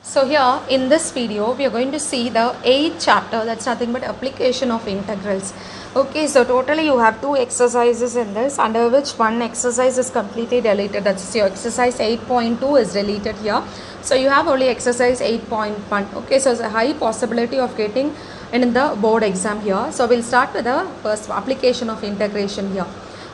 So here in this video we are going to see the 8th chapter, that's nothing but application of integrals. Okay, so totally you have 2 exercises in this, under which one exercise is completely deleted, that's your exercise 8.2 is deleted here. So you have only exercise 8.1. okay, so there's a high possibility of getting in the board exam here. So we'll start with the first application of integration here.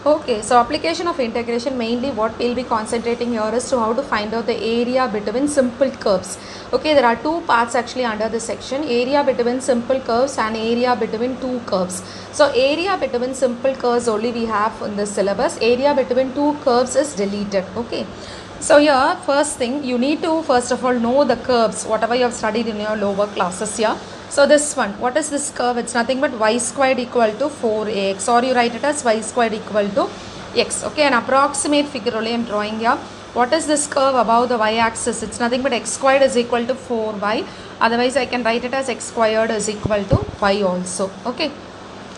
Okay, so application of integration, mainly what we'll be concentrating here is to how to find out the area between simple curves. Okay, there are 2 parts actually under this section, area between simple curves and area between 2 curves. So area between simple curves only we have in the syllabus, area between 2 curves is deleted. Okay, so here first thing you need to first of all know the curves, whatever you have studied in your lower classes here. So this one, what is this curve? It's nothing but y squared equal to 4ax, or you write it as y squared equal to x. Okay, an approximate figure only I am drawing here. What is this curve above the y-axis? It's nothing but x squared is equal to 4y. Otherwise, I can write it as x squared is equal to y also. Okay.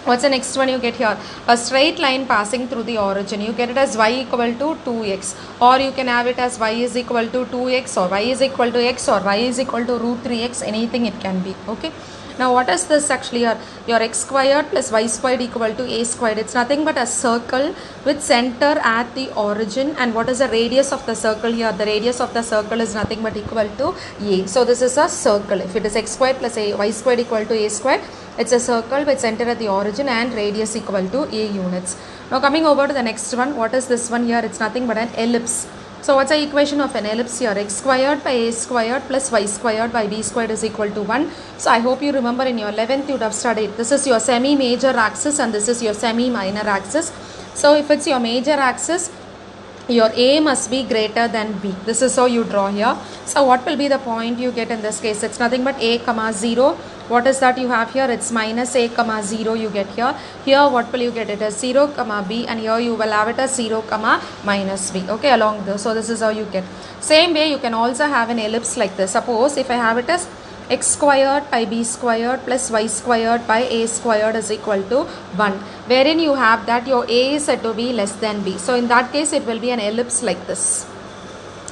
What's the next one you get here? A straight line passing through the origin. You get it as y equal to 2x, or you can have it as y is equal to 2x, or y is equal to x, or y is equal to root 3x, anything it can be. Okay. Now what is this actually here? Your x squared plus y squared equal to a squared. It's nothing but a circle with center at the origin. And what is the radius of the circle here? The radius of the circle is nothing but equal to a. So this is a circle. If it is x squared plus y squared equal to a squared, it's a circle with center at the origin and radius equal to a units. Now coming over to the next one, what is this one here? It's nothing but an ellipse. So what's the equation of an ellipse here? X squared by a squared plus y squared by b squared is equal to 1. So I hope you remember in your 11th you would have studied. This is your semi-major axis and this is your semi-minor axis. So if it's your major axis, your A must be greater than B. This is how you draw here. So what will be the point you get in this case? It's nothing but A comma 0. What is that you have here? It's minus A comma 0 you get here. Here what will you get? It is 0 comma B, and here you will have it as 0 comma minus B. Okay, along this. So this is how you get. Same way you can also have an ellipse like this. Suppose if I have it as x squared by b squared plus y squared by a squared is equal to 1, wherein you have that your a is said to be less than b. So in that case it will be an ellipse like this.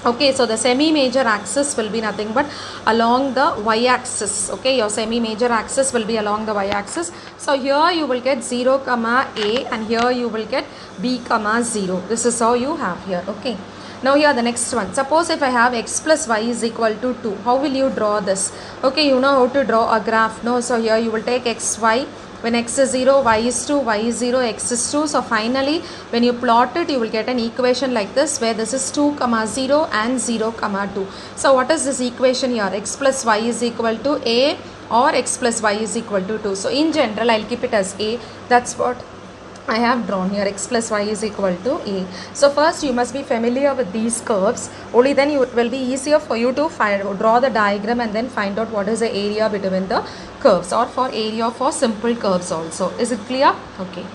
Okay, so the semi-major axis will be nothing but along the y-axis. Okay, your semi-major axis will be along the y-axis. So here you will get 0 comma a, and here you will get b comma 0. This is how you have here. Okay. Now here the next one. Suppose if I have x plus y is equal to 2. How will you draw this? Okay, you know how to draw a graph. No, so here you will take x, y. When x is 0, y is 2, y is 0, x is 2. So finally, when you plot it, you will get an equation like this, where this is 2 comma 0 and 0 comma 2. So what is this equation here? X plus y is equal to a, or x plus y is equal to 2. So in general, I'll keep it as a. That's what I have drawn here. X plus y is equal to a. So first you must be familiar with these curves. Only then it will be easier for you to draw the diagram and then find out what is the area between the curves, or for area for simple curves also. Is it clear? Okay.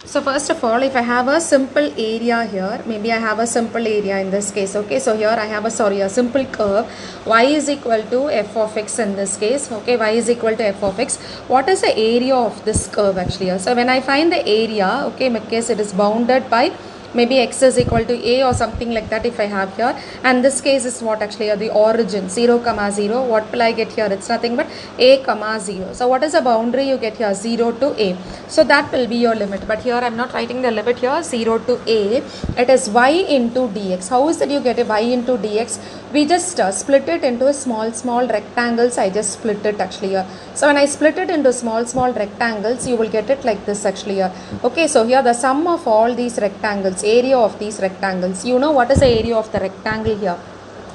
So first of all, if I have a simple area here, maybe I have a simple area in this case. Okay, so here I have a simple curve. Y is equal to f of x in this case. Okay, y is equal to f of x. What is the area of this curve actually? So when I find the area, okay, in my case it is bounded by maybe x is equal to a or something like that if I have here, and this case is what actually the origin 0 comma 0. What will I get here? It's nothing but a comma 0. So what is the boundary you get here? 0 to a. So that will be your limit, but here I'm not writing the limit here. 0 to a, it is y into dx. How is that you get a y into dx? We just split it into small rectangles. I just split it actually here. So when I split it into small rectangles, you will get it like this actually here. Okay, so here the sum of all these rectangles, area of these rectangles, you know what is the area of the rectangle here?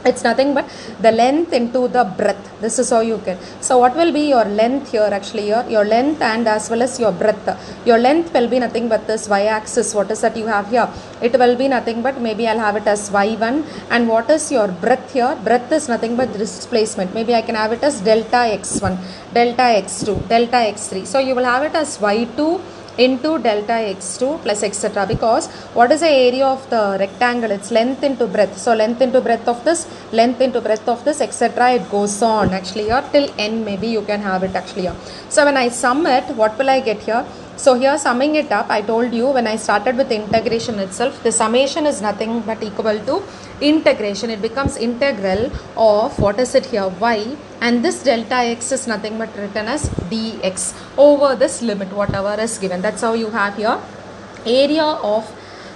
It's nothing but the length into the breadth. This is how you get. So what will be your length here actually here? Your length and as well as your breadth. Your length will be nothing but this y-axis. What is that you have here? It will be nothing but, maybe I'll have it as y1. And what is your breadth here? Breadth is nothing but displacement. Maybe I can have it as delta x1, delta x2, delta x3. So you will have it as y2 into delta x2 plus etc. Because what is the area of the rectangle? It's length into breadth. So length into breadth of this, length into breadth of this, etc. It goes on actually here till n, maybe you can have it actually here. So when I sum it, what will I get here? So here summing it up, I told you when I started with the integration itself, the summation is nothing but equal to integration. It becomes integral of, what is it here, y, and this delta x is nothing but written as dx over this limit whatever is given. That's how you have here area of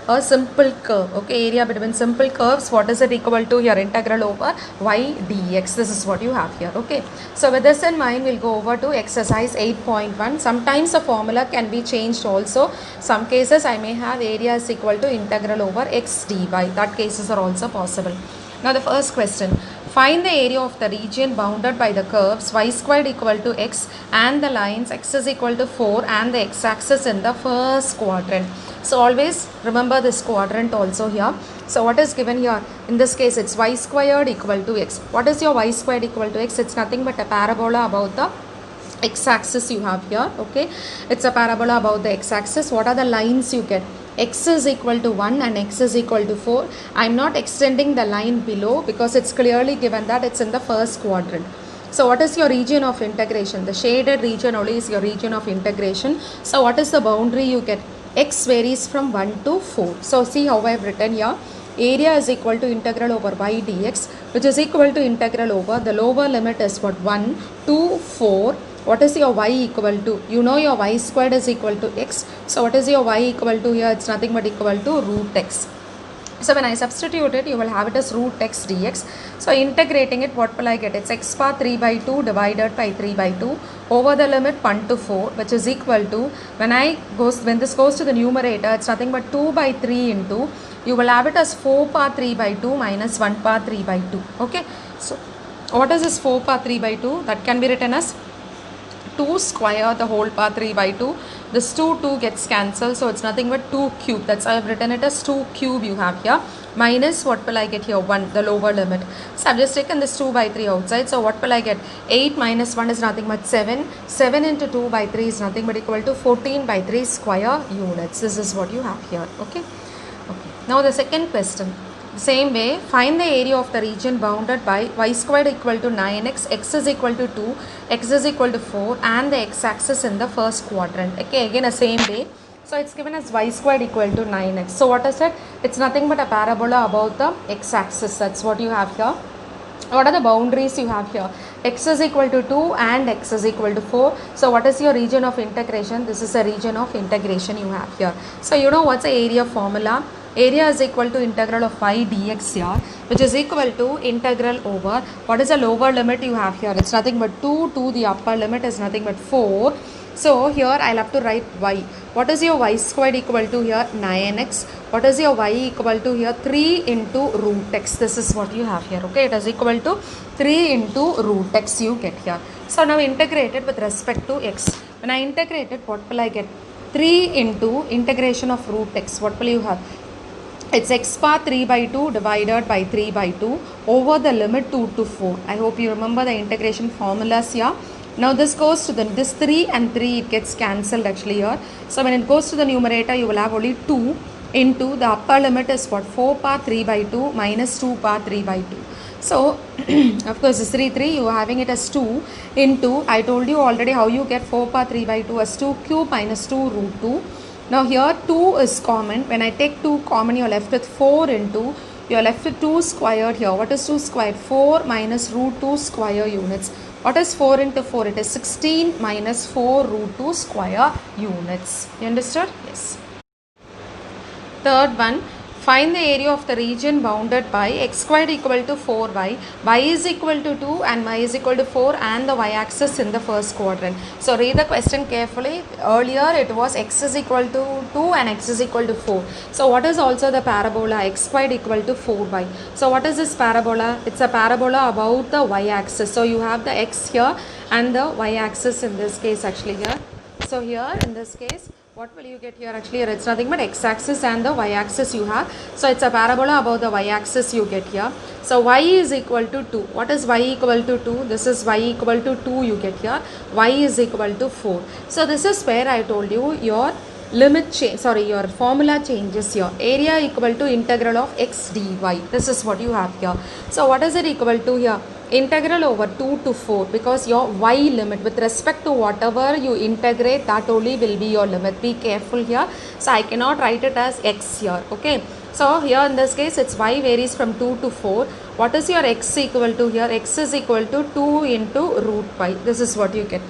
a simple curve. Okay, area between simple curves, what is it equal to here, integral over y dx. This is what you have here. Okay, so with this in mind, we'll go over to exercise 8.1. sometimes the formula can be changed also. Some cases I may have area is equal to integral over x dy. That cases are also possible. Now the first question, find the area of the region bounded by the curves y squared equal to x and the lines x is equal to 4 and the x-axis in the first quadrant. So always remember this quadrant also here. So what is given here? In this case, it's y squared equal to x. What is your y squared equal to x? It's nothing but a parabola about the x-axis you have here. Okay, it's a parabola about the x-axis. What are the lines you get? X is equal to 1 and x is equal to 4. I'm not extending the line below because it's clearly given that it's in the first quadrant. So what is your region of integration? The shaded region only is your region of integration. So what is the boundary you get? X varies from 1 to 4. So see how I have written here. Area is equal to integral over y dx, which is equal to integral over, the lower limit is what, 1 to 4. What is your y equal to? You know your y squared is equal to x. So what is your y equal to here? It's nothing but equal to root x. So when I substitute it, you will have it as root x dx. So integrating it, what will I get? It's x power 3 by 2 divided by 3 by 2 over the limit 1 to 4, which is equal to, when this goes to the numerator, it's nothing but 2 by 3 into, you will have it as 4 power 3 by 2 minus 1 power 3 by 2. Okay, so what is this 4 power 3 by 2? That can be written as 2 square the whole power 3 by 2. This 2 gets cancelled, so it's nothing but 2 cube. That's why I've written it as 2 cube you have here. Minus, what will I get here? 1, the lower limit. So I've just taken this 2 by 3 outside. So what will I get? 8 minus 1 is nothing but 7. 7 into 2 by 3 is nothing but equal to 14 by 3 square units. This is what you have here. Okay. Now the second question. Same way, find the area of the region bounded by y squared equal to 9x, x is equal to 2, x is equal to 4 and the x-axis in the first quadrant. Okay, again a same way. So it's given as y squared equal to 9x. So what is it? It's nothing but a parabola about the x-axis. That's what you have here. What are the boundaries you have here? X is equal to 2 and x is equal to 4. So what is your region of integration? This is a region of integration you have here. So you know what's the area formula? Area is equal to integral of y dx here, which is equal to integral over, what is the lower limit you have here? It's nothing but 2 to the upper limit is nothing but 4. So here I'll have to write y. What is your y squared equal to here? 9x. What is your y equal to here? 3 into root x. This is what you have here. Okay, it is equal to 3 into root x you get here. So now integrate it with respect to x. When I integrate it, what will I get? 3 into integration of root x. What will you have? It's x power 3 by 2 divided by 3 by 2 over the limit 2 to 4. I hope you remember the integration formulas here. Now this goes to this 3 and 3, it gets cancelled actually here. So when it goes to the numerator, you will have only 2 into the upper limit is what? 4 power 3 by 2 minus 2 power 3 by 2. So of course this 3 you are having it as 2 into, I told you already how you get 4 power 3 by 2 as 2 cube minus 2 root 2. Now here 2 is common. When I take 2 common, you are left with 4 into, you are left with 2 squared here. What is 2 squared? 4 minus root 2 square units. What is 4 into 4? It is 16 minus 4 root 2 square units. You understood? Yes. Third one. Find the area of the region bounded by x squared equal to 4y, y is equal to 2 and y is equal to 4 and the y-axis in the first quadrant. So read the question carefully. Earlier it was x is equal to 2 and x is equal to 4. So what is also the parabola? X squared equal to 4y. So what is this parabola? It's a parabola about the y-axis. So you have the x here and the y-axis in this case actually here. So here in this case, what will you get here? Actually, it's nothing but x-axis and the y-axis you have. So it's a parabola about the y-axis you get here. So y is equal to 2. What is y equal to 2? This is y equal to 2 you get here. Y is equal to 4. So this is where I told you your limit change, your formula changes here. Area equal to integral of x dy. This is what you have here. So what is it equal to here? integral over 2 to 4, because your y limit with respect to whatever you integrate, that only will be your limit. Be careful here. So I cannot write it as x here. Okay, so here in this case it's y varies from 2 to 4. What is your x equal to here? X is equal to 2 into root y. This is what you get.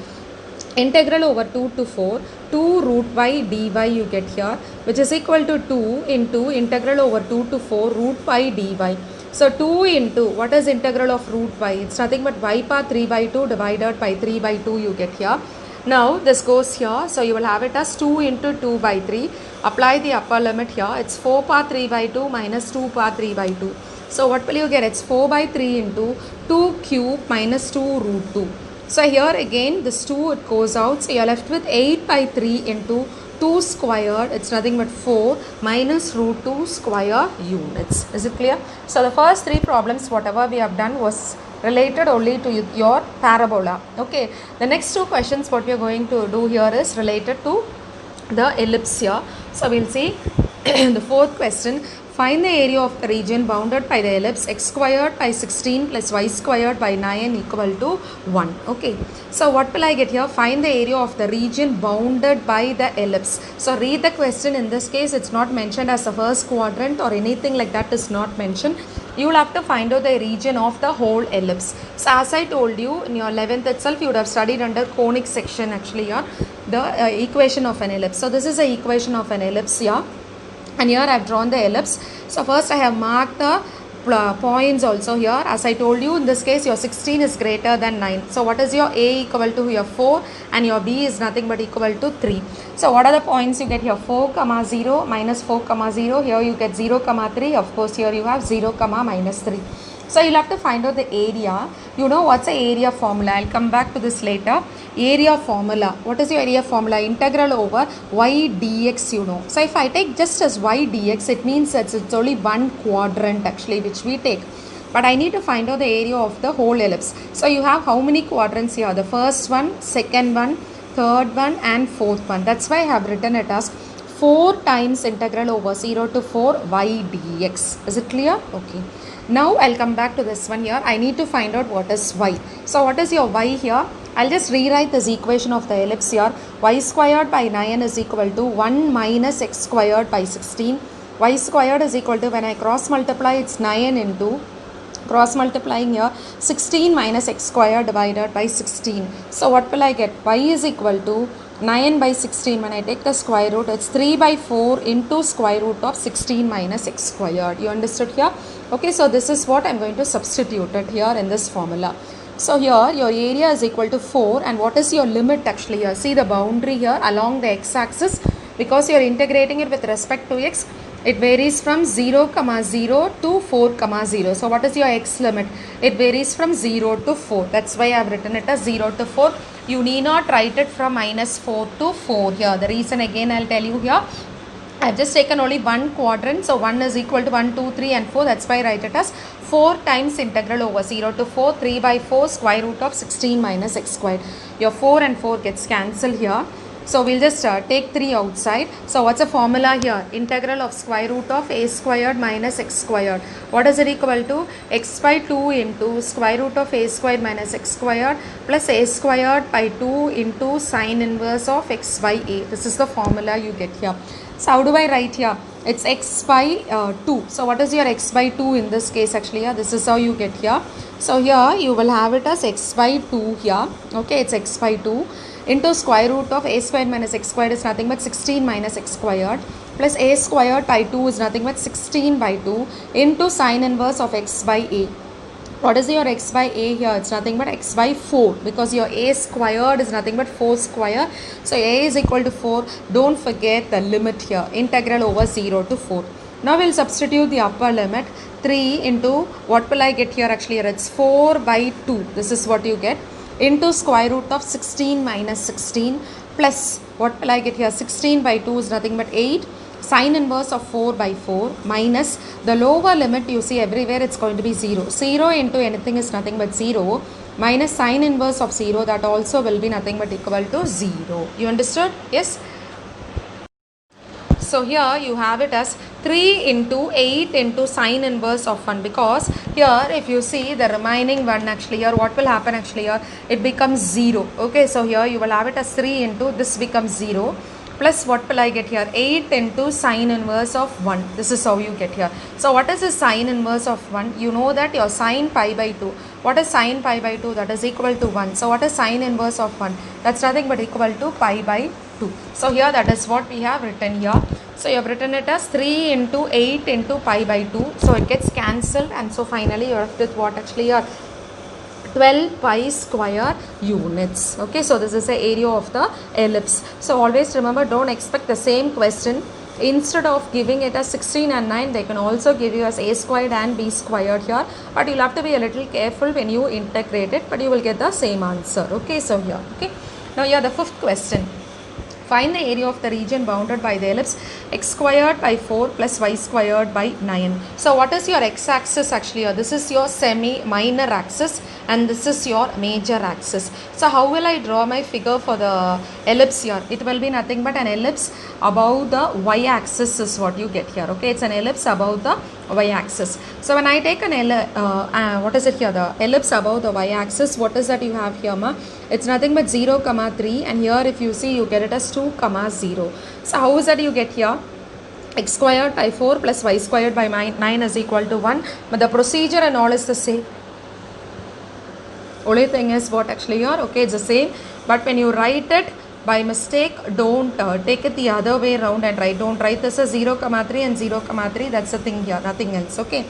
Integral over 2 to 4, 2 root y dy you get here, which is equal to 2 into integral over 2 to 4 root y dy. So 2 into, what is integral of root y? It's nothing but y power 3 by 2 divided by 3 by 2 you get here. Now this goes here, so you will have it as 2 into 2 by 3. Apply the upper limit here. It's 4 power 3 by 2 minus 2 power 3 by 2. So what will you get? It's 4 by 3 into 2 cube minus 2 root 2. So here again this 2 it goes out, so you are left with 8 by 3 into 2 squared, it's nothing but 4 minus root 2 square units. Is it clear? So the first 3 problems whatever we have done was related only to your parabola. Okay, the next 2 questions what we are going to do here is related to the ellipse here. So we'll see the fourth question. Find the area of the region bounded by the ellipse x squared by 16 plus y squared by 9 equal to 1. Okay, so what will I get here? Find the area of the region bounded by the ellipse. So read the question. In this case it's not mentioned as the first quadrant or anything like that is not mentioned. You will have to find out the region of the whole ellipse. So as I told you in your 11th itself, you would have studied under conic section actually here, the equation of an ellipse. So this is the equation of an ellipse here. And here I have drawn the ellipse. So first I have marked the points also here. As I told you, in this case your 16 is greater than 9. So what is your A equal to here? 4, and your B is nothing but equal to 3. So what are the points you get here? 4, 0, minus 4, 0. Here you get 0, 3. Of course here you have 0, minus 3. So you'll have to find out the area. You know what's the area formula? I'll come back to this later. Area formula. What is your area formula? Integral over y dx, you know. So if I take just as y dx, it means that it's only one quadrant actually which we take. But I need to find out the area of the whole ellipse. So you have how many quadrants here? The first one, second one, third one and fourth one. That's why I have written it as 4 times integral over 0 to 4 y dx. Is it clear? Okay. Now I'll come back to this one here. I need to find out what is y. So what is your y here? I'll just rewrite this equation of the ellipse here. Y squared by 9 is equal to 1 minus x squared by 16. Y squared is equal to, when I cross multiply, it's 9 into, cross multiplying here, 16 minus x squared divided by 16. So what will I get? Y is equal to 9 by 16. When I take the square root, it's 3 by 4 into square root of 16 minus x squared. You understood here? Okay, so this is what I'm going to substitute it here in this formula. So here your area is equal to 4, and what is your limit actually here? See the boundary here along the x-axis, because you are integrating it with respect to x. It varies from 0, 0 to 4, 0. So what is your x limit? It varies from 0 to 4. That's why I have written it as 0 to 4. You need not write it from minus 4 to 4 here. The reason again I'll tell you here. I've just taken only one quadrant. So 1 is equal to 1, 2, 3 and 4. That's why I write it as 4 times integral over 0 to 4, 3 by 4 square root of 16 minus x squared. Your 4 and 4 gets cancelled here. So we'll just take 3 outside. So what's the formula here? Integral of square root of a squared minus x squared. What is it equal to? X by 2 into square root of a squared minus x squared plus a squared by 2 into sine inverse of x by a. This is the formula you get here. So how do I write here? It's x by 2. So what is your x by 2 in this case actually? Yeah, this is how you get here. So here you will have it as x by 2 here. Okay, it's x by 2 into square root of a squared minus x squared is nothing but 16 minus x squared plus a squared by 2 is nothing but 16 by 2 into sine inverse of x by a. What is your x by a here? It's nothing but x by 4, because your a squared is nothing but 4 square. So a is equal to 4. Don't forget the limit here, integral over 0 to 4. Now we'll substitute the upper limit. 3 into, what will I get here actually? It's 4 by 2. This is what you get, into square root of 16 minus 16 plus, what will I get here? 16 by 2 is nothing but 8. Sine inverse of 4 by 4 minus the lower limit, you see everywhere it's going to be 0. 0 into anything is nothing but 0 minus sine inverse of 0, that also will be nothing but equal to 0. You understood? Yes. So here you have it as 3 into 8 into sine inverse of 1, because here if you see the remaining one, actually here what will happen, actually here it becomes 0. Okay, so here you will have it as 3 into this becomes 0, plus what will I get here, 8 into sine inverse of 1. This is how you get here. So what is the sine inverse of 1? You know that your sine pi by 2. What is sine pi by 2? That is equal to 1. So what is sine inverse of 1? That's nothing but equal to pi by 2. So here that is what we have written here. So you have written it as 3 into 8 into pi by 2. So it gets cancelled, and so finally you are left with what, actually here, 12 pi square units. Okay, so this is the area of the ellipse. So always remember, don't expect the same question. Instead of giving it as 16 and 9, they can also give you as a squared and b squared here, but you'll have to be a little careful when you integrate it, but you will get the same answer. Okay, so here, okay, now here the fifth question. Find the area of the region bounded by the ellipse x squared by 4 plus y squared by 9. So what is your x-axis actually? This is your semi-minor axis and this is your major axis. So how will I draw my figure for the ellipse here? It will be nothing but an ellipse above the y-axis is what you get here. Okay, it's an ellipse above the y-axis. So when I take an what is it here? The ellipse above the y-axis, what is that you have here, ma? It's nothing but 0, 3, and here if you see you get it as 2, 0. So how is that you get here? X squared by 4 plus y squared by 9 is equal to 1, but the procedure and all is the same. Only thing is what actually here, okay, it's the same, but when you write it by mistake, don't take it the other way around and write. Don't write this as 0, 3 and 0, 3. That's the thing here, nothing else. Okay.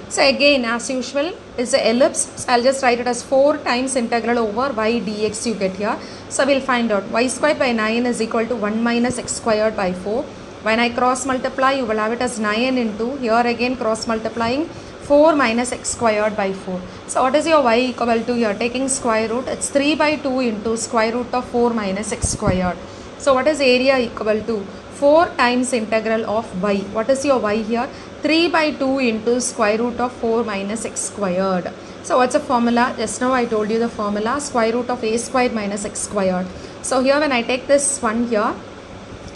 So again, as usual, is the ellipse. So I'll just write it as 4 times integral over y dx you get here. So we'll find out y squared by 9 is equal to 1 minus x squared by 4. When I cross multiply, you will have it as 9 into, here again cross multiplying, 4 minus x squared by 4. So what is your y equal to? You are taking square root. It's 3 by 2 into square root of 4 minus x squared. So what is area equal to? 4 times integral of y. What is your y here? 3 by 2 into square root of 4 minus x squared. So what's the formula? Just now I told you the formula, square root of a squared minus x squared. So here when I take this one here,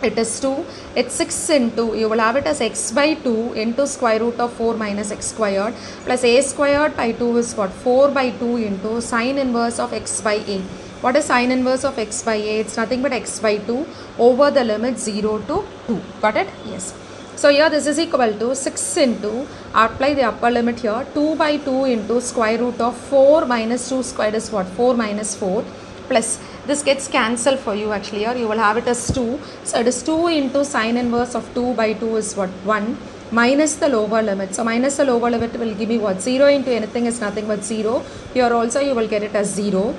it is 2, it's 6 into, you will have it as x by 2 into square root of 4 minus x squared plus a squared by 2 is what? 4 by 2 into sine inverse of x by a. What is sine inverse of x by a? It's nothing but x by 2 over the limit 0 to 2. Got it? Yes. So here this is equal to 6 into, apply the upper limit here, 2 by 2 into square root of 4 minus 2 squared is what? 4 minus 4 plus, this gets cancelled for you actually here, you will have it as 2. So it is 2 into sine inverse of 2 by 2 is what? 1 minus the lower limit. So minus the lower limit will give me what? 0 into anything is nothing but 0. Here also you will get it as 0.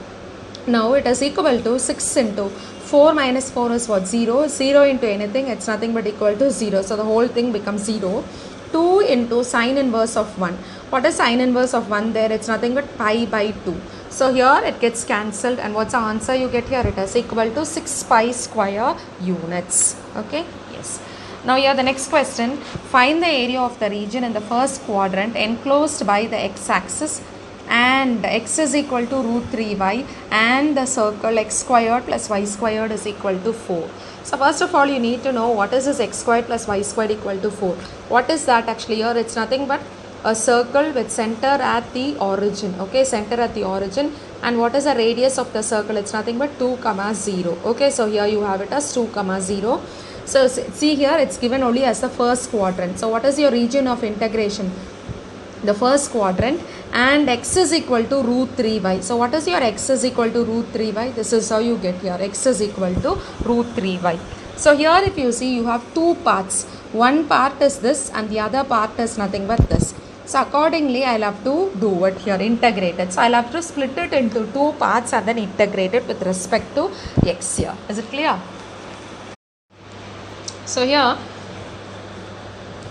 Now it is equal to 6 into 4 minus 4 is what? 0. 0 into anything, it's nothing but equal to 0. So the whole thing becomes 0. 2 into sine inverse of 1. What is sine inverse of 1 there? It's nothing but pi by 2. So here it gets cancelled, and what's the answer you get here? It is equal to 6 pi square units. Okay? Yes. Now here the next question. Find the area of the region in the first quadrant enclosed by the x-axis and x is equal to root 3y and the circle x squared plus y squared is equal to 4. So first of all you need to know what is this x squared plus y squared equal to 4. What is that actually here? It's nothing but a circle with center at the origin. Okay, center at the origin. And what is the radius of the circle? It's nothing but 2, 0. Okay, so here you have it as 2, 0. So see here it's given only as the first quadrant. So what is your region of integration? The first quadrant, and x is equal to root 3y. So what is your x is equal to root 3y? This is how you get here. X is equal to root 3y. So here if you see you have two parts. One part is this and the other part is nothing but this. So accordingly I'll have to do it here, integrate it. So I'll have to split it into two parts and then integrate it with respect to x here. Is it clear? So here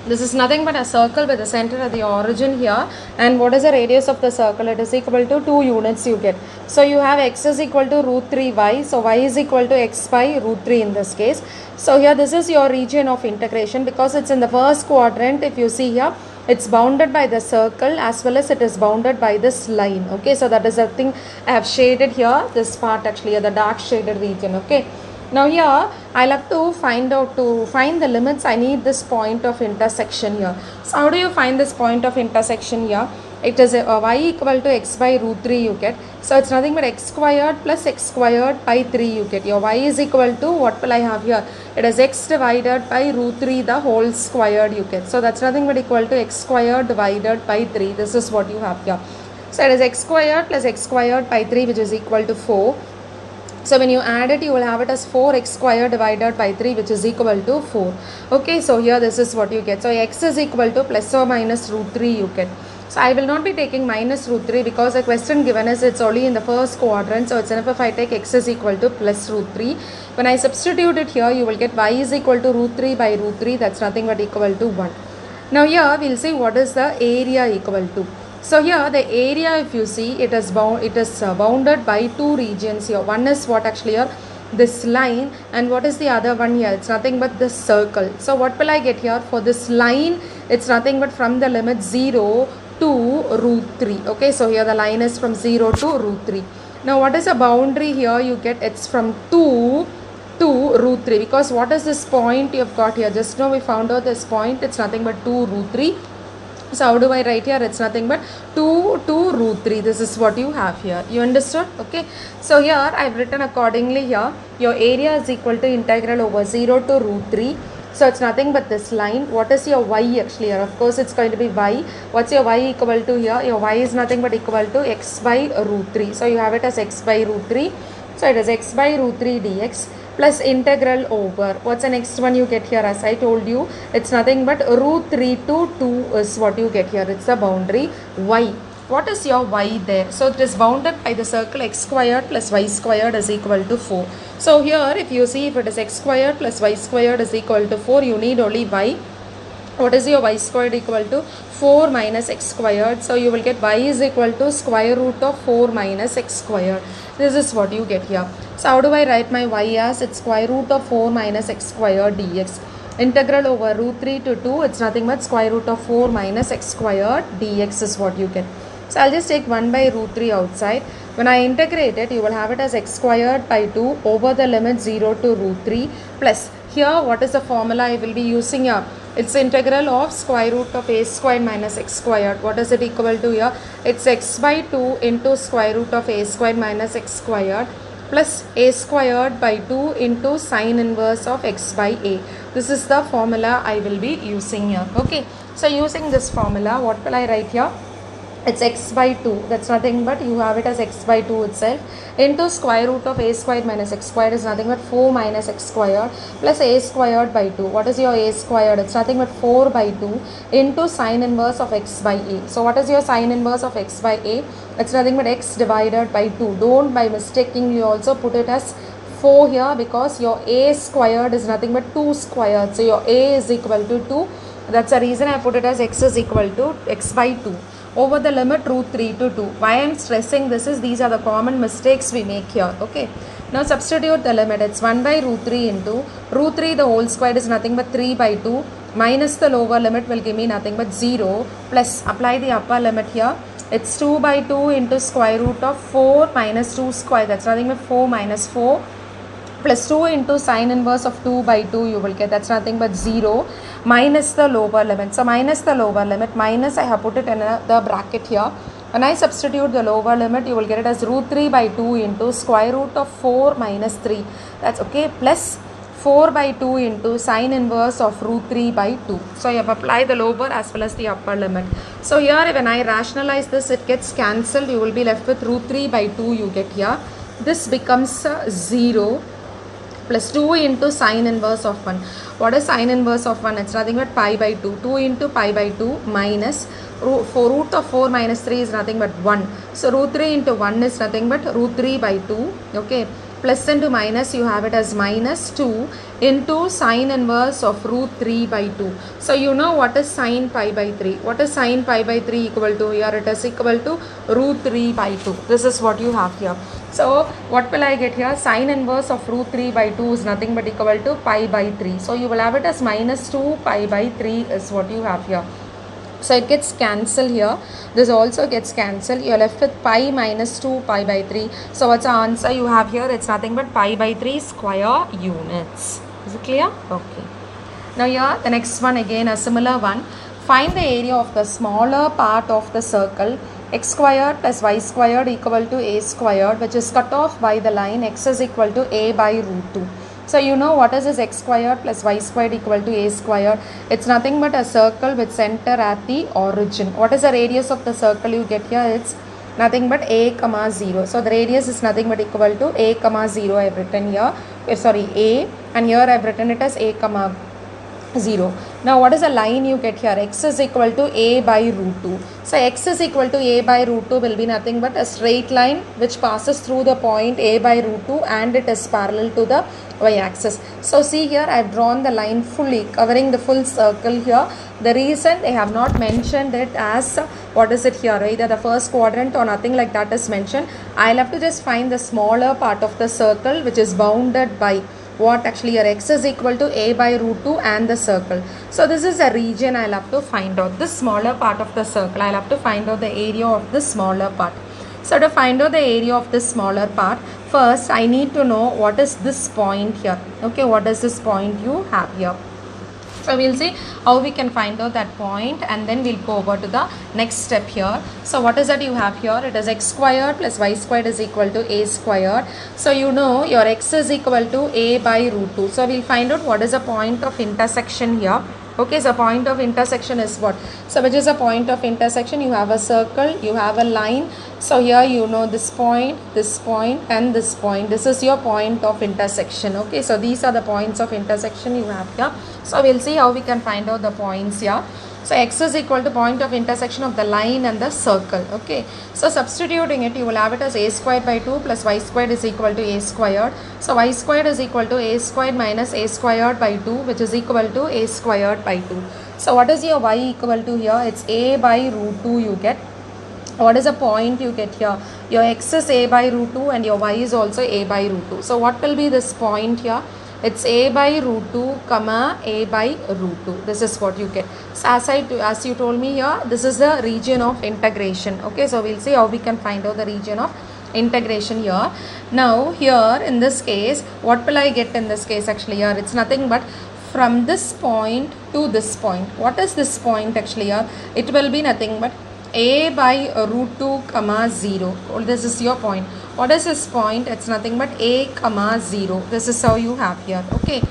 this is nothing but a circle with a center at the origin here, and what is the radius of the circle? It is equal to 2 units you get. So you have x is equal to root 3y, so y is equal to x by root 3 in this case. So here this is your region of integration because it's in the first quadrant. If you see here, it's bounded by the circle as well as it is bounded by this line. Okay, so that is the thing I have shaded here, this part actually, the dark shaded region. Okay. Now here I'll have to find the limits. I need this point of intersection here. So how do you find this point of intersection here? It is a y equal to x by root 3 you get. So it's nothing but x squared plus x squared by 3 you get. Your y is equal to, what will I have here? It is x divided by root 3 the whole squared you get. So that's nothing but equal to x squared divided by 3. This is what you have here. So it is x squared plus x squared by 3, which is equal to 4. So when you add it, you will have it as 4x squared divided by 3, which is equal to 4. Okay, so here this is what you get. So x is equal to plus or minus root 3 you get. So I will not be taking minus root 3 because the question given is it's only in the first quadrant. So it's enough if I take x is equal to plus root 3. When I substitute it here, you will get y is equal to root 3 by root 3. That's nothing but equal to 1. Now here we'll see what is the area equal to. So here the area, if you see, it is bounded by two regions here. One is what actually here? This line, and what is the other one here? It's nothing but this circle. So what will I get here? For this line, it's nothing but from the limit 0 to root 3. Okay, so here the line is from 0 to root 3. Now what is the boundary here? You get it's from 2 to root 3, because what is this point you've got here? Just now we found out this point, it's nothing but 2 root 3. So how do I write here? It's nothing but 2 to root 3. This is what you have here. You understood? Okay. So here I've written accordingly here. Your area is equal to integral over 0 to root 3. So it's nothing but this line. What is your y actually here? Of course it's going to be y. What's your y equal to here? Your y is nothing but equal to x by root 3. So you have it as x by root 3. So it is x by root 3 dx plus integral over, what's the next one you get here? As I told you, it's nothing but root 3 to 2 is what you get here. It's the boundary y. What is your y there? So it is bounded by the circle x squared plus y squared is equal to 4. So here if you see, if it is x squared plus y squared is equal to 4, you need only y. What is your y squared equal to? 4 minus x squared. So you will get y is equal to square root of 4 minus x squared. This is what you get here. So how do I write my y as? It's square root of 4 minus x squared dx. Integral over root 3 to 2, it's nothing but square root of 4 minus x squared dx is what you get. So I'll just take 1 by root 3 outside. When I integrate it, you will have it as x squared by 2 over the limit 0 to root 3 plus, here what is the formula I will be using here? It's integral of square root of a squared minus x squared. What is it equal to here? It's x by 2 into square root of a squared minus x squared plus a squared by 2 into sine inverse of x by a. This is the formula I will be using here. Okay. So using this formula, what will I write here? It's x by 2, that's nothing but you have it as x by 2 itself, into square root of a squared minus x squared is nothing but 4 minus x squared plus a squared by 2. What is your a squared? It's nothing but 4 by 2 into sine inverse of x by a. So what is your sine inverse of x by a? It's nothing but x divided by 2. Don't by mistaking you also put it as 4 here, because your a squared is nothing but 2 squared. So your a is equal to 2. That's the reason I put it as x is equal to x by 2 over the limit root 3 to 2. Why I am stressing this is these are the common mistakes we make here. Okay. Now substitute the limit. It's 1 by root 3 into root 3 the whole squared is nothing but 3 by 2 minus the lower limit will give me nothing but 0 plus apply the upper limit here. It's 2 by 2 into square root of 4 minus 2 square. That's nothing but 4 minus 4 plus 2 into sine inverse of 2 by 2 you will get, that's nothing but 0 minus the lower limit. So minus the lower limit, minus I have put it in the bracket here. When I substitute the lower limit, you will get it as root 3 by 2 into square root of 4 minus 3. That's okay, plus 4 by 2 into sine inverse of root 3 by 2. So you have applied the lower as well as the upper limit. So here when I rationalize this, it gets cancelled. You will be left with root 3 by 2 you get here. This becomes 0 plus 2 into sine inverse of 1. What is sine inverse of 1? It's nothing but pi by 2. 2 into pi by 2 minus root of 4 minus 3 is nothing but 1. So root 3 into 1 is nothing but root 3 by 2. Okay. Plus into minus, you have it as minus 2 into sine inverse of root 3 by 2. So you know what is sine pi by 3. What is sine pi by 3 equal to? Here it is equal to root 3 by 2. This is what you have here. So what will I get here? Sine inverse of root 3 by 2 is nothing but equal to pi by 3. So you will have it as minus 2 pi by 3 is what you have here. So it gets cancelled here. This also gets cancelled. You're left with pi minus 2 pi by 3. So what's the answer you have here? It's nothing but pi by 3 square units. Is it clear? Okay. Now here the next one, again a similar one. Find the area of the smaller part of the circle x squared plus y squared equal to a squared, which is cut off by the line x is equal to a by root 2. So you know what is this x squared plus y squared equal to a squared? It's nothing but a circle with center at the origin. What is the radius of the circle you get here? It's nothing but a comma 0. So the radius is nothing but equal to a comma 0. I have written here, sorry, a, and here I have written it as a comma 0. Now what is the line you get here? X is equal to a by root 2. So x is equal to a by root 2 will be nothing but a straight line which passes through the point a by root 2 and it is parallel to the y-axis. So see here, I have drawn the line fully covering the full circle here. The reason they have not mentioned it as what is it here, either the first quadrant or nothing like that is mentioned. I'll have to just find the smaller part of the circle which is bounded by what actually your x is equal to a by root 2 and the circle. So this is a region I'll have to find out. This smaller part of the circle, I'll have to find out the area of this smaller part. So to find out the area of this smaller part, first I need to know what is this point here. Okay, what is this point you have here? So we'll see how we can find out that point, and then we'll go over to the next step here. So what is that you have here? It is x squared plus y squared is equal to a squared. So you know your x is equal to a by root 2. So we'll find out what is the point of intersection here. Okay, so point of intersection is what? So which is a point of intersection? You have a circle, you have a line. So here you know this point and this point. This is your point of intersection. Okay, so these are the points of intersection you have here. So we'll see how we can find out the points here. So x is equal to point of intersection of the line and the circle. Okay, so substituting it, you will have it as a squared by 2 plus y squared is equal to a squared. So y squared is equal to a squared minus a squared by 2, which is equal to a squared by 2. So what is your y equal to here? It's a by root 2 you get. What is the point you get here? Your x is a by root 2 and your y is also a by root 2. So what will be this point here? It's a by root 2 comma a by root 2. This is what you get. So as you told me here, this is the region of integration. Okay, so we'll see how we can find out the region of integration here. Now here in this case, what will I get in this case actually here? It's nothing but from this point to this point. What is this point actually here? It will be nothing but a by root 2 comma 0. This is your point. What is this point? It's nothing but a comma 0. This is how you have here. Okay.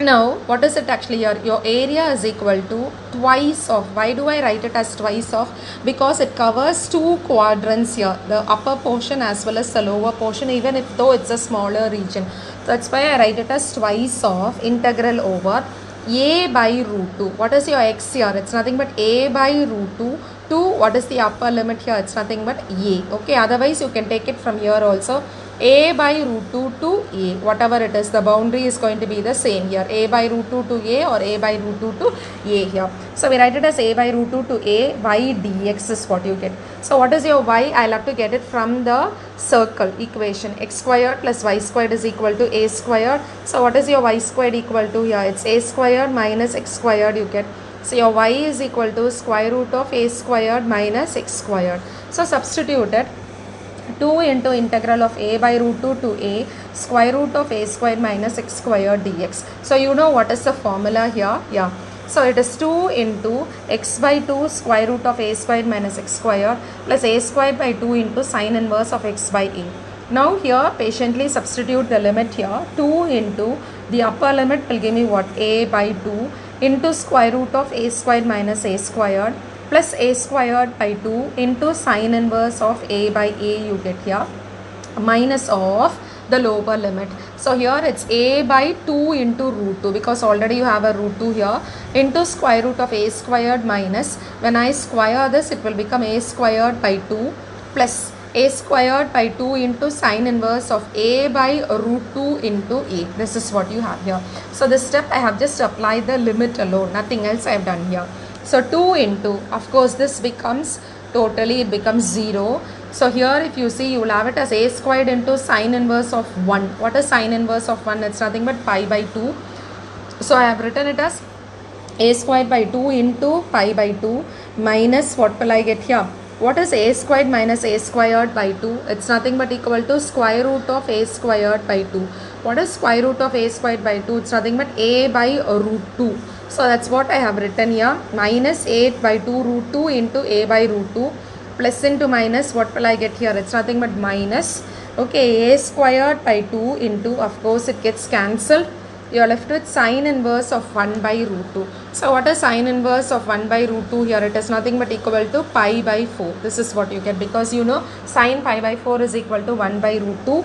Now what is it actually here? Your area is equal to twice of. Why do I write it as twice of? Because it covers two quadrants here, the upper portion as well as the lower portion, even if though it's a smaller region. That's why I write it as twice of integral over a by root 2. What is your x here? It's nothing but a by root 2 to what is the upper limit here? It's nothing but a. Okay, otherwise you can take it from here also. A by root 2 to a, whatever it is, the boundary is going to be the same here. A by root 2 to a or a by root 2 to a here. So we write it as a by root 2 to a by dx is what you get. So what is your y? I'll have to get it from the circle equation. X squared plus y squared is equal to a squared. So what is your y squared equal to here? It's a squared minus x squared you get. So your y is equal to square root of a squared minus x squared. So substitute it. 2 into integral of a by root 2 to a square root of a squared minus x squared dx. So you know what is the formula here? Yeah. So it is 2 into x by 2 square root of a squared minus x squared plus a squared by 2 into sine inverse of x by a. Now here patiently substitute the limit here. 2 into the upper limit will give me what? A by 2 into square root of a squared minus a squared plus a squared by 2 into sine inverse of a by a you get here minus of the lower limit. So here it's a by 2 into root 2 because already you have a root 2 here into square root of a squared minus, when I square this it will become a squared by 2 plus a squared by 2 into sine inverse of a by root 2 into a. This is what you have here. So this step I have just applied the limit alone, nothing else I have done here. So 2 into, of course this becomes totally, it becomes 0. So here if you see, you will have it as a squared into sine inverse of 1. What is sine inverse of 1? It's nothing but pi by 2. So I have written it as a squared by 2 into pi by 2 minus what will I get here? What is a squared minus a squared by 2? It's nothing but equal to square root of a squared by 2. What is square root of a squared by 2? It's nothing but a by root 2. So that's what I have written here. Minus 8 by 2 root 2 into a by root 2. Plus into minus, what will I get here? It's nothing but minus. Okay, a squared by 2 into, of course, it gets cancelled. You are left with sine inverse of 1 by root 2. So what is sine inverse of 1 by root 2 here? It is nothing but equal to pi by 4. This is what you get, because you know sine pi by 4 is equal to 1 by root 2.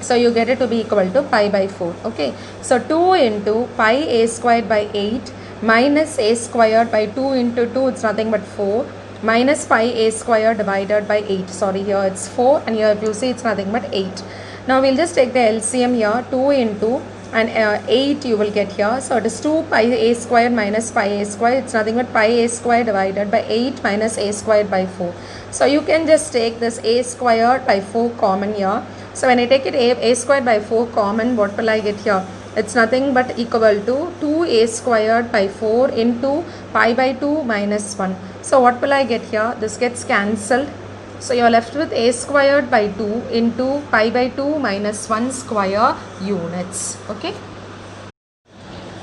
So you get it to be equal to pi by 4. Okay. So 2 into pi a squared by 8 minus a squared by 2 into 2, it's nothing but 4, minus pi a squared divided by 8. Sorry, here it's 4 and here if you see it's nothing but 8. Now we'll just take the LCM here. 2 into and 8 you will get here. So it is 2 pi a squared minus pi a squared. It's nothing but pi a squared divided by 8 minus a squared by 4. So you can just take this a squared by 4 common here. So when I take it a squared by 4 common, what will I get here? It's nothing but equal to 2a squared by 4 into pi by 2 minus 1. So what will I get here? This gets cancelled. So you are left with a squared by 2 into pi by 2 minus 1 square units. Okay.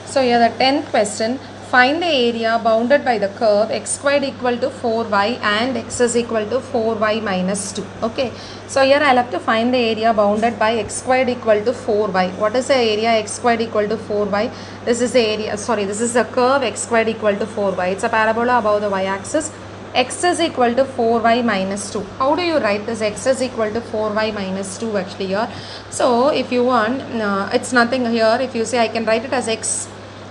So here the 10th question. Find the area bounded by the curve x squared equal to 4y and x is equal to 4y minus 2. Okay. So here I'll have to find the area bounded by x squared equal to 4y. What is the area x squared equal to 4y? This is the area, sorry, this is the curve x squared equal to 4y. It's a parabola above the y-axis. X is equal to 4y minus 2. How do you write this? X is equal to 4y minus 2 actually here. So if you want, it's nothing here. If you say I can write it as x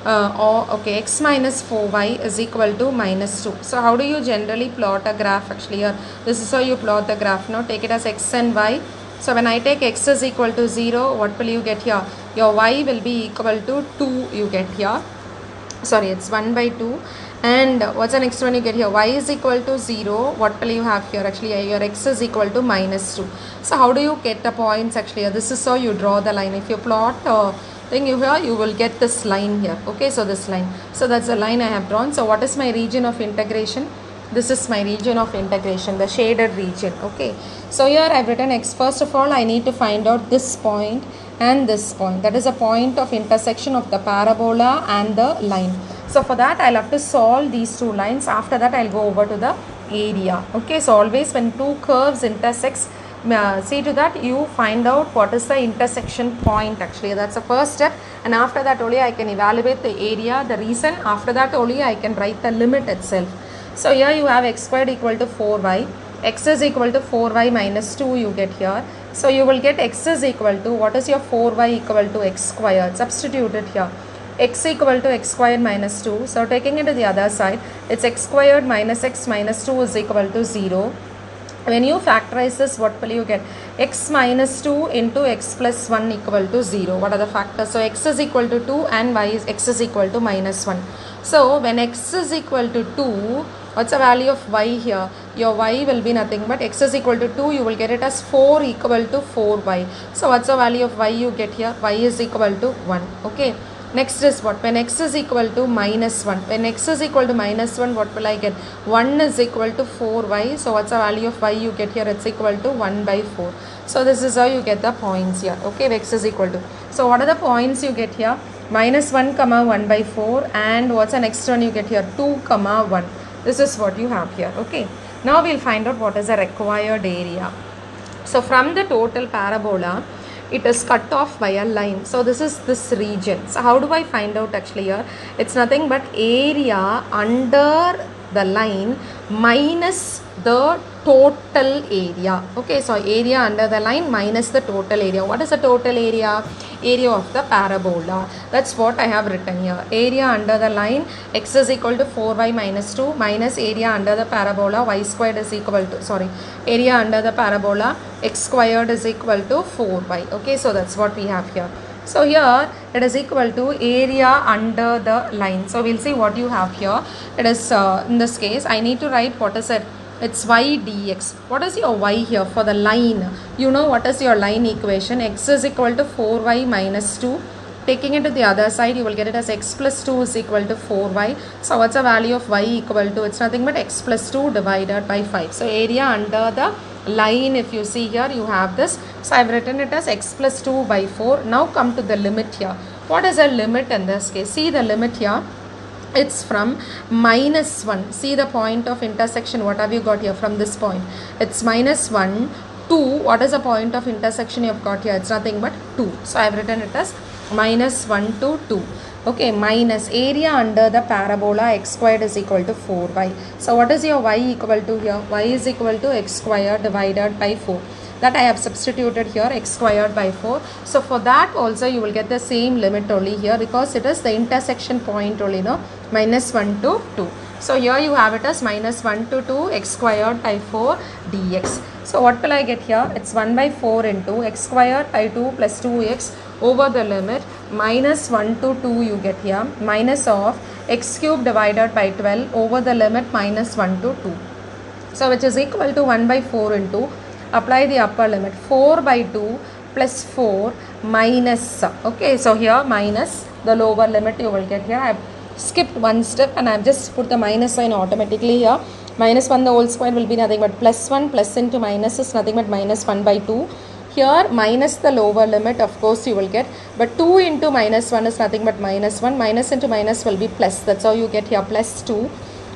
x minus 4y is equal to minus 2. So how do you generally plot a graph actually here? This is how you plot the graph. Now take it as x and y. So when I take x is equal to 0, what will you get here? Your y will be equal to 2 you get here. Sorry, it's 1 by 2. And what's the next one you get here? Y is equal to 0. What will you have here? Actually, your x is equal to minus 2. So how do you get the points actually? This is how you draw the line. If you plot thing here, you will get this line here. Okay, so this line. So that's the line I have drawn. So what is my region of integration? This is my region of integration, the shaded region. Okay, so here I've written x. First of all, I need to find out this point and this point. That is a point of intersection of the parabola and the line. So for that, I'll have to solve these two lines. After that, I'll go over to the area. Okay, so always when two curves intersects, see to that you find out what is the intersection point actually. That's the first step, and after that only I can evaluate the area, the reason. After that only I can write the limit itself. So here you have x squared equal to 4y, x is equal to 4y minus 2 you get here. So you will get x is equal to, what is your 4y equal to x squared? Substitute it here. X equal to x squared minus 2. So taking it to the other side, it's x squared minus x minus 2 is equal to 0. When you factorize this, what will you get? X minus 2 into x plus 1 equal to 0. What are the factors? So x is equal to 2 and x is equal to minus 1. So when x is equal to 2, what's the value of y here? Your y will be nothing but x is equal to 2, you will get it as 4 equal to 4y. So what's the value of y you get here? Y is equal to 1. Okay. Next is what? When x is equal to minus 1. When x is equal to minus 1, what will I get? 1 is equal to 4y. So what's the value of y you get here? It's equal to 1 by 4. So this is how you get the points here. Okay, x is equal to. So what are the points you get here? Minus 1 comma 1 by 4. And what's the next one you get here? 2 comma 1. This is what you have here. Okay. Now we'll find out what is the required area. So from the total parabola, it is cut off by a line. So this is this region. So how do I find out actually here? It's nothing but area under the line minus the total area. Okay, so area under the line minus the total area. What is the total area? Area of the parabola. That's what I have written here. Area under the line, x is equal to 4y minus 2 minus area under the parabola, y squared is equal to, area under the parabola, x squared is equal to 4y. Okay, so that's what we have here. So here it is equal to area under the line. So we'll see what you have here. It is in this case I need to write what is it. It's y dx. What is your y here for the line? You know what is your line equation? X is equal to 4y minus 2 Taking it to the other side, you will get it as x plus 2 is equal to 4y. So what's the value of y equal to? It's nothing but x plus 2 divided by 5. So area under the line, if you see here, you have this. So I've written it as x plus 2 by 4. Now come to the limit here. What is a limit in this case? See the limit here. It's from minus 1. See the point of intersection. What have you got here from this point? It's minus 1. 2. What is the point of intersection you have got here? It's nothing but 2. So I have written it as minus 1 to 2. Okay, minus area under the parabola x squared is equal to 4y. So what is your y equal to here? Y is equal to x squared divided by 4. That I have substituted here, x squared by 4. So for that also you will get the same limit only here, because it is the intersection point only, no? Minus 1 to 2. So here you have it as minus 1 to 2 x squared by 4 dx. So what will I get here? It's 1 by 4 into x squared by 2 plus 2x over the limit minus 1 to 2 you get here, minus of x cube divided by 12 over the limit minus 1 to 2. So which is equal to 1 by 4 into, apply the upper limit, 4 by 2 plus 4 minus, okay, so here minus the lower limit you will get here. I have skipped one step and I have just put the minus sign automatically here. Minus 1 the whole square will be nothing but plus 1, plus into minus is nothing but minus 1 by 2. Here minus the lower limit, of course you will get, but 2 into minus 1 is nothing but minus 1, minus into minus will be plus. That's how you get here, plus 2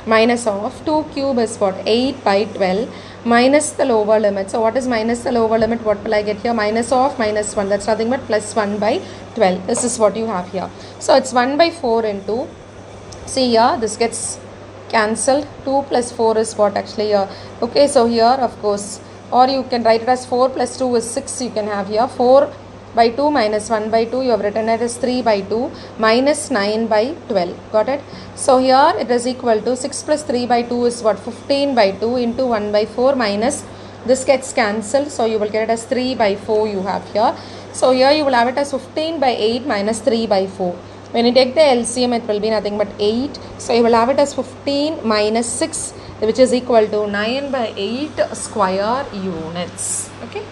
minus of 2 cube is what? 8 by 12 minus the lower limit. So what is minus the lower limit? What will I get here? Minus of minus 1, that's nothing but plus 1 by 12. This is what you have here. So it's 1 by 4 into, see here, this gets cancelled. 2 plus 4 is what actually here. Okay, so here of course, or you can write it as 4 plus 2 is 6 you can have here. 4 by 2 minus 1 by 2, you have written it as 3 by 2 minus 9 by 12. Got it? So here it is equal to 6 plus 3 by 2 is what? 15 by 2 into 1 by 4 minus, this gets cancelled. So you will get it as 3 by 4 you have here. So here you will have it as 15 by 8 minus 3 by 4. When you take the LCM, it will be nothing but 8. So you will have it as 15 minus 6, which is equal to 9 by 8 square units. Okay.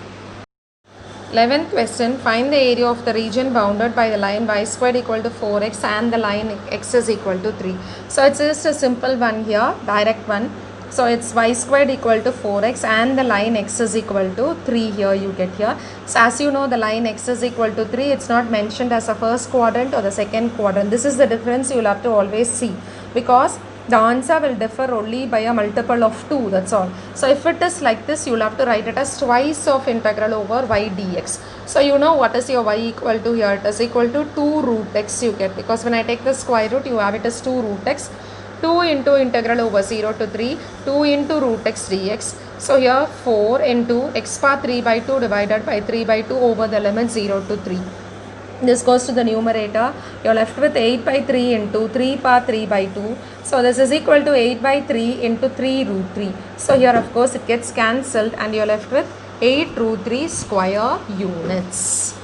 11th question, find the area of the region bounded by the line y squared equal to 4x and the line x is equal to 3. So it's just a simple one here, direct one. So it's y squared equal to 4x and the line x is equal to 3 here you get here. So as you know, the line x is equal to 3, it's not mentioned as a first quadrant or the second quadrant. This is the difference you will have to always see, because the answer will differ only by a multiple of 2, that's all. So if it is like this, you will have to write it as twice of integral over y dx. So you know what is your y equal to here, it is equal to 2 root x you get, because when I take the square root, you have it as 2 root x. 2 into integral over 0 to 3, 2 into root x dx. So here 4 into x power 3 by 2 divided by 3 by 2 over the limit 0 to 3. This goes to the numerator. You are left with 8 by 3 into 3 power 3 by 2. So this is equal to 8 by 3 into 3 root 3. So here of course it gets cancelled and you are left with 8 root 3 square units.